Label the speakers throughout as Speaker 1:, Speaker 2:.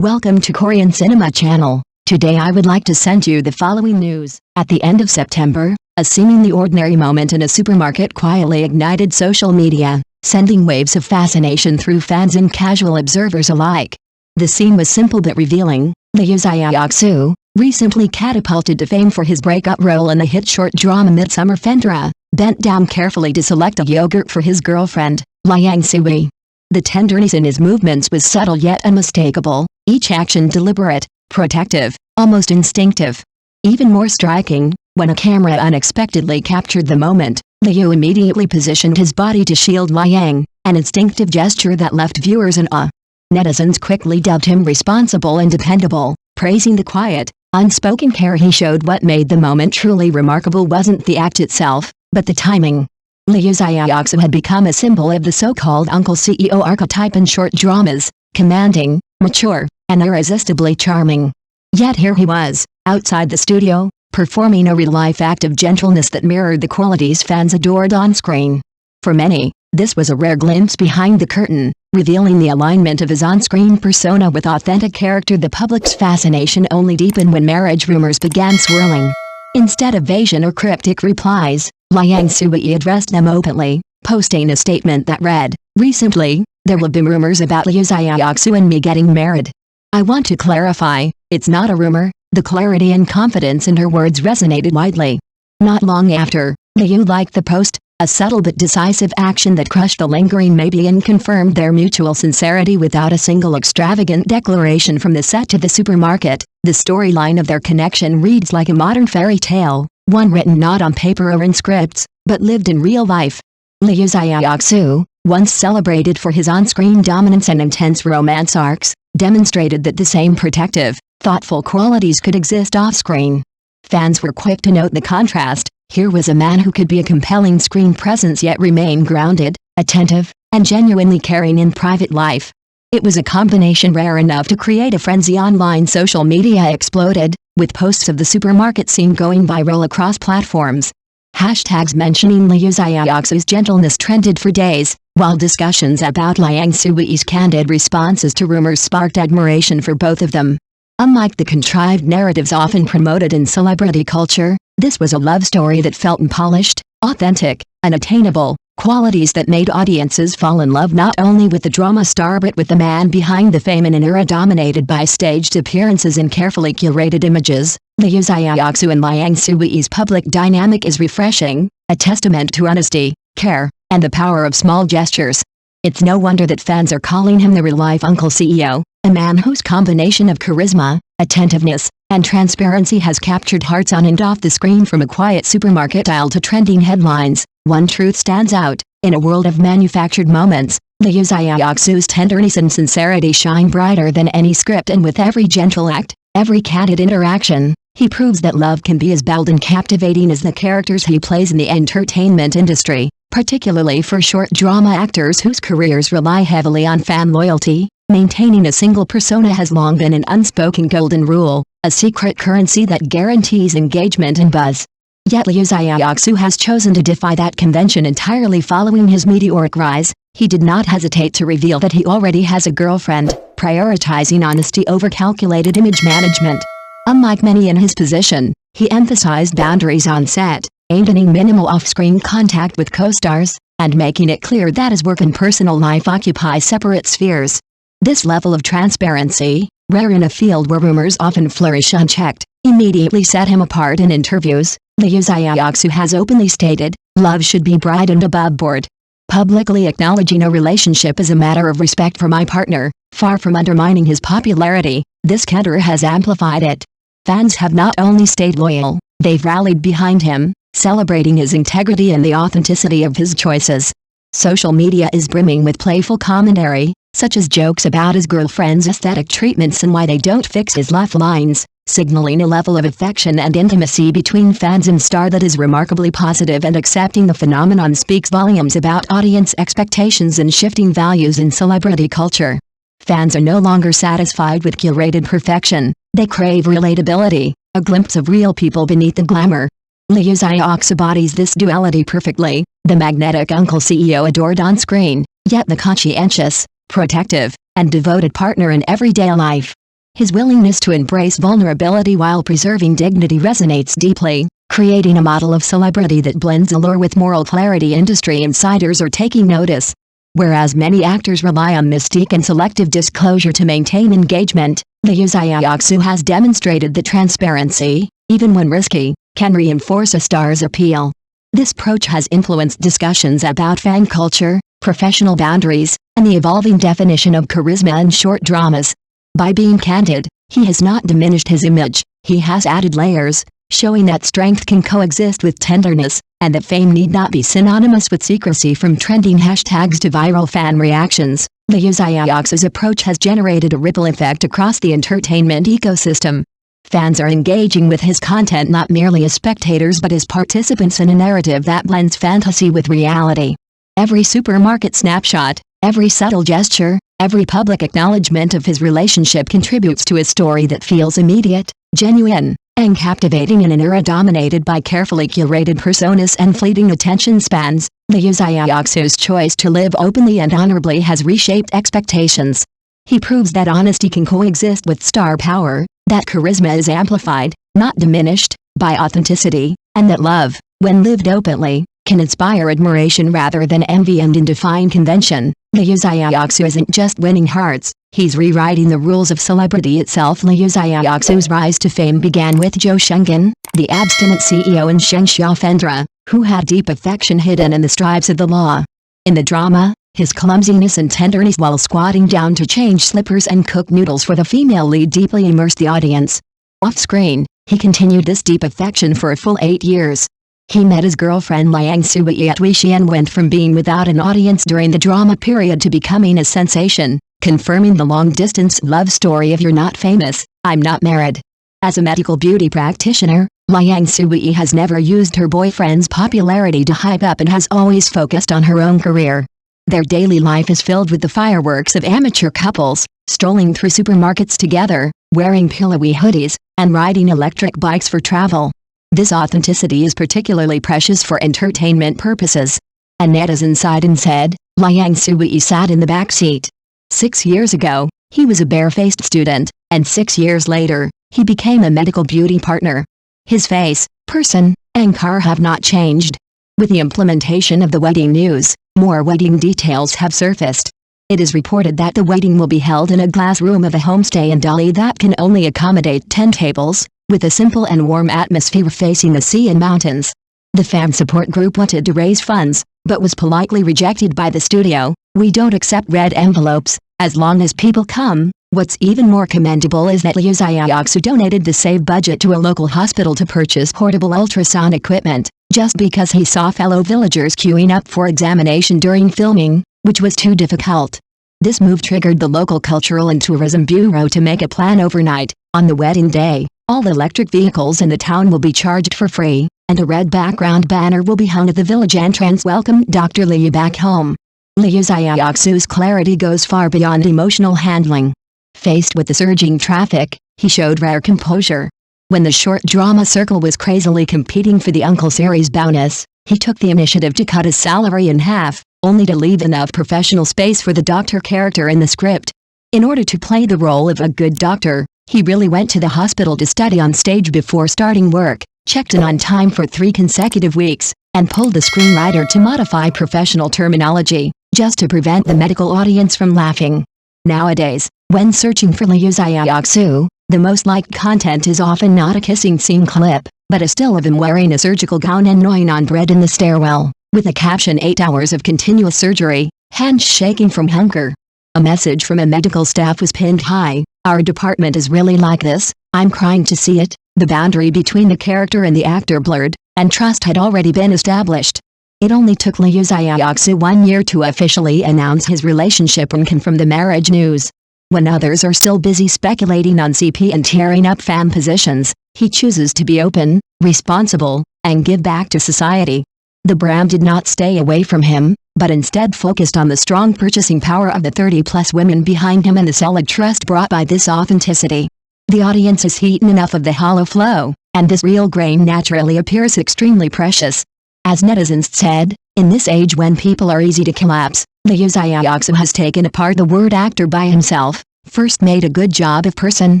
Speaker 1: Welcome to Korean Cinema Channel. Today I would like to send you the following news. At the end of September, a seemingly ordinary moment in a supermarket quietly ignited social media, sending waves of fascination through fans and casual observers alike. The scene was simple but revealing. Liu Xiaoxu, recently catapulted to fame for his breakup role in the hit short drama Midsummer Fendra, bent down carefully to select a yogurt for his girlfriend, Liang Sui. The tenderness in his movements was subtle yet unmistakable, each action deliberate, protective, almost instinctive. Even more striking, when a camera unexpectedly captured the moment, Liu immediately positioned his body to shield Liang, an instinctive gesture that left viewers in awe. Netizens quickly dubbed him responsible and dependable, praising the quiet, unspoken care he showed. What made the moment truly remarkable wasn't the act itself, but the timing. Liu Xiaoxu had become a symbol of the so-called Uncle CEO archetype in short dramas, commanding, mature, and irresistibly charming. Yet here he was, outside the studio, performing a real-life act of gentleness that mirrored the qualities fans adored on screen. For many, this was a rare glimpse behind the curtain, revealing the alignment of his on-screen persona with authentic character. The public's fascination only deepened when marriage rumors began swirling. Instead of evasion or cryptic replies, Liang Sui addressed them openly, posting a statement that read, "Recently, there have been rumors about Liu Xiaoxu and me getting married. I want to clarify, it's not a rumor." The clarity and confidence in her words resonated widely. Not long after, Liu liked the post, a subtle but decisive action that crushed the lingering maybe and confirmed their mutual sincerity without a single extravagant declaration. From the set to the supermarket, the storyline of their connection reads like a modern fairy tale, one written not on paper or in scripts, but lived in real life. Liu Xiaoxu, once celebrated for his on-screen dominance and intense romance arcs, demonstrated that the same protective, thoughtful qualities could exist off-screen. Fans were quick to note the contrast. Here was a man who could be a compelling screen presence yet remain grounded, attentive, and genuinely caring in private life. It was a combination rare enough to create a frenzy. Online social media exploded, with posts of the supermarket scene going viral across platforms. Hashtags mentioning Liu Xiaoxu's gentleness trended for days, while discussions about Liang Sui's candid responses to rumors sparked admiration for both of them. Unlike the contrived narratives often promoted in celebrity culture, this was a love story that felt polished, authentic, and attainable, qualities that made audiences fall in love not only with the drama star but with the man behind the fame. In an era dominated by staged appearances and carefully curated images, Liu Xiaoxu and Liang Sui's public dynamic is refreshing, a testament to honesty, care, and the power of small gestures. It's no wonder that fans are calling him the real-life Uncle CEO, a man whose combination of charisma, attentiveness, and transparency has captured hearts on and off the screen. From a quiet supermarket aisle to trending headlines, one truth stands out: in a world of manufactured moments, Liu Xiaoxu's tenderness and sincerity shine brighter than any script. And with every gentle act, every candid interaction, he proves that love can be as bold and captivating as the characters he plays in the entertainment industry, particularly for short drama actors whose careers rely heavily on fan loyalty. Maintaining a single persona has long been an unspoken golden rule, a secret currency that guarantees engagement and buzz. Yet Liu Xiaoxu has chosen to defy that convention entirely. Following his meteoric rise, he did not hesitate to reveal that he already has a girlfriend, prioritizing honesty over calculated image management. Unlike many in his position, he emphasized boundaries on set, maintaining minimal off-screen contact with co-stars, and making it clear that his work and personal life occupy separate spheres. This level of transparency, rare in a field where rumors often flourish unchecked, immediately set him apart. In interviews, Liu Xiaoxu has openly stated, "Love should be bright and above board. Publicly acknowledging a relationship as a matter of respect for my partner, far from undermining his popularity, this candor has amplified it." Fans have not only stayed loyal, they've rallied behind him, celebrating his integrity and the authenticity of his choices. Social media is brimming with playful commentary, such as jokes about his girlfriend's aesthetic treatments and why they don't fix his laugh lines, signaling a level of affection and intimacy between fans and star that is remarkably positive. And accepting the phenomenon speaks volumes about audience expectations and shifting values in celebrity culture. Fans are no longer satisfied with curated perfection, they crave relatability, a glimpse of real people beneath the glamour. Liu Xiaoxu embodies this duality perfectly, the magnetic Uncle CEO adored on screen, yet the conscientious, protective, and devoted partner in everyday life. His willingness to embrace vulnerability while preserving dignity resonates deeply, creating a model of celebrity that blends allure with moral clarity. Industry insiders are taking notice. Whereas many actors rely on mystique and selective disclosure to maintain engagement, Liu Xiaoxu has demonstrated that transparency, even when risky, can reinforce a star's appeal. This approach has influenced discussions about fan culture, professional boundaries, and the evolving definition of charisma in short dramas. By being candid, he has not diminished his image, he has added layers, showing that strength can coexist with tenderness, and that fame need not be synonymous with secrecy. From trending hashtags to viral fan reactions, Liu Xiaoxu's approach has generated a ripple effect across the entertainment ecosystem. Fans are engaging with his content not merely as spectators but as participants in a narrative that blends fantasy with reality. Every supermarket snapshot, every subtle gesture, every public acknowledgement of his relationship contributes to a story that feels immediate, genuine, and captivating. In an era dominated by carefully curated personas and fleeting attention spans, Liu Xiaoxu's choice to live openly and honorably has reshaped expectations. He proves that honesty can coexist with star power, that charisma is amplified, not diminished, by authenticity, and that love, when lived openly, can inspire admiration rather than envy. And in Defying convention, Liu Xiaoxu isn't just winning hearts, he's rewriting the rules of celebrity itself. Liu Xiaoxu's rise to fame began with Zhou Shenggen, the abstinent CEO, and Sheng Xiaofendra, who had deep affection hidden in the stripes of the law. In the drama, his clumsiness and tenderness while squatting down to change slippers and cook noodles for the female lead deeply immersed the audience. Off-screen, he continued this deep affection for a full 8 years. He met his girlfriend Liang Sui at Wuxi and went from being without an audience during the drama period to becoming a sensation, confirming the long-distance love story of "You're not famous, I'm not married." As a medical beauty practitioner, Liang Sui has never used her boyfriend's popularity to hype up and has always focused on her own career. Their daily life is filled with the fireworks of amateur couples, strolling through supermarkets together, wearing pillowy hoodies, and riding electric bikes for travel. This authenticity is particularly precious for entertainment purposes. A netizen sighed and said, "Liang Sui sat in the back seat. 6 years ago, he was a barefaced student, and 6 years later, he became a medical beauty partner. His face, person, and car have not changed." With the implementation of the wedding news, more wedding details have surfaced. It is reported that the wedding will be held in a glass room of a homestay in Delhi that can only accommodate 10 tables, with a simple and warm atmosphere facing the sea and mountains. The fan support group wanted to raise funds, but was politely rejected by the studio. "We don't accept red envelopes, as long as people come." What's even more commendable is that Liu Xiaoxu donated the saved budget to a local hospital to purchase portable ultrasound equipment, just because he saw fellow villagers queuing up for examination during filming, which was too difficult. This move triggered the local Cultural and Tourism Bureau to make a plan overnight. On the wedding day, all electric vehicles in the town will be charged for free, and a red background banner will be hung at the village entrance. "Welcome Dr. Liu back home." Liu Xiaoxu's clarity goes far beyond emotional handling. Faced with the surging traffic, he showed rare composure. When the short drama circle was crazily competing for the Uncle series bonus, he took the initiative to cut his salary in half, only to leave enough professional space for the doctor character in the script. In order to play the role of a good doctor, he really went to the hospital to study on stage before starting work, checked in on time for 3 consecutive weeks, and pulled the screenwriter to modify professional terminology, just to prevent the medical audience from laughing. Nowadays, when searching for Liu Xiaoxu, the most liked content is often not a kissing scene clip, but a still of him wearing a surgical gown and gnawing on bread in the stairwell, with a caption 8 hours of continuous surgery, hands shaking from hunger. A message from a medical staff was pinned high, "Our department is really like this, I'm crying to see it." The boundary between the character and the actor blurred, and trust had already been established. It only took Liu Xiaoxu 1 year to officially announce his relationship and confirm the marriage news. When others are still busy speculating on CP and tearing up fan positions, he chooses to be open, responsible, and give back to society. The brand did not stay away from him, but instead focused on the strong purchasing power of the 30-plus women behind him and the solid trust brought by this authenticity. The audience has eaten enough of the hollow flow, and this real grain naturally appears extremely precious. As netizens said, in this age when people are easy to collapse, Liu Xiaoxu has taken apart the word actor by himself, First made a good job of person,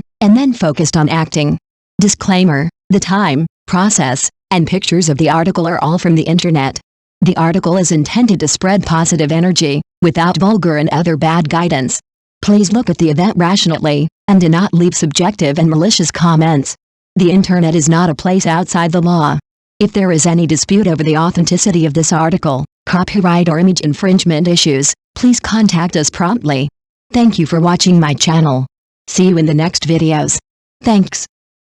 Speaker 1: and then focused on acting. Disclaimer: the time, process, and pictures of the article are all from the internet. The article is intended to spread positive energy, without vulgar and other bad guidance. Please look at the event rationally, and do not leave subjective and malicious comments. The internet is not a place outside the law. If there is any dispute over the authenticity of this article, copyright or image infringement issues, please contact us promptly. Thank you for watching my channel. See you in the next videos. Thanks.